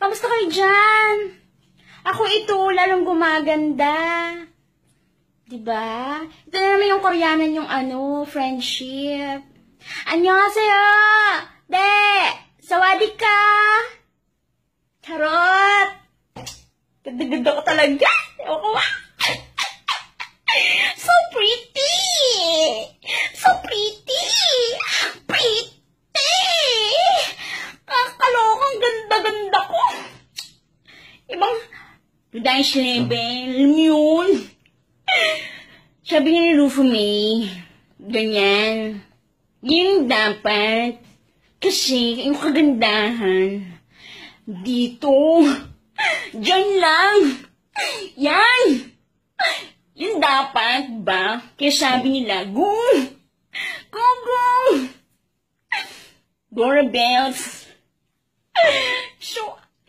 Kamusta kayo dyan? Ako ito, lalong gumaganda. Diba? Ito na naman yung Koreanan yung friendship. Annyeonghaseyo! De! Sawadika! Charot! Ganda-ganda ko talaga. Ewan ko ba? So pretty! So pretty! Pretty! Kakalokang ganda-ganda ko. Ibang Duday's level. Alam yun. Sabi ni Rufo May, ganyan. Yun dapat. Kasi yung kagandahan dito. Diyan lang. Yan. Yun dapat ba? Kaya sabi nila, go! Go, go! Go rebels.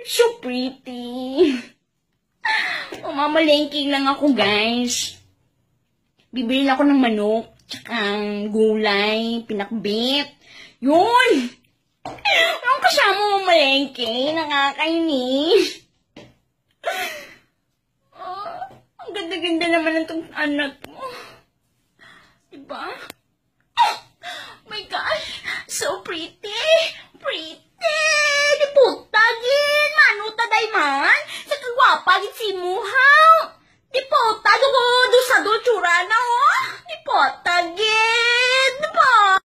So pretty. Mamalengking lang ako, guys. Bibili ako ng manok, tsaka gulay, pinakbit. Yun! Anong kasama mamalengke? Nakakainis. Ang ganda-ganda naman ng anak mo. Diba? Oh my gosh! So pretty! Pretty! Di putagin! Manuta day man! Sa kagwapagin si Muha!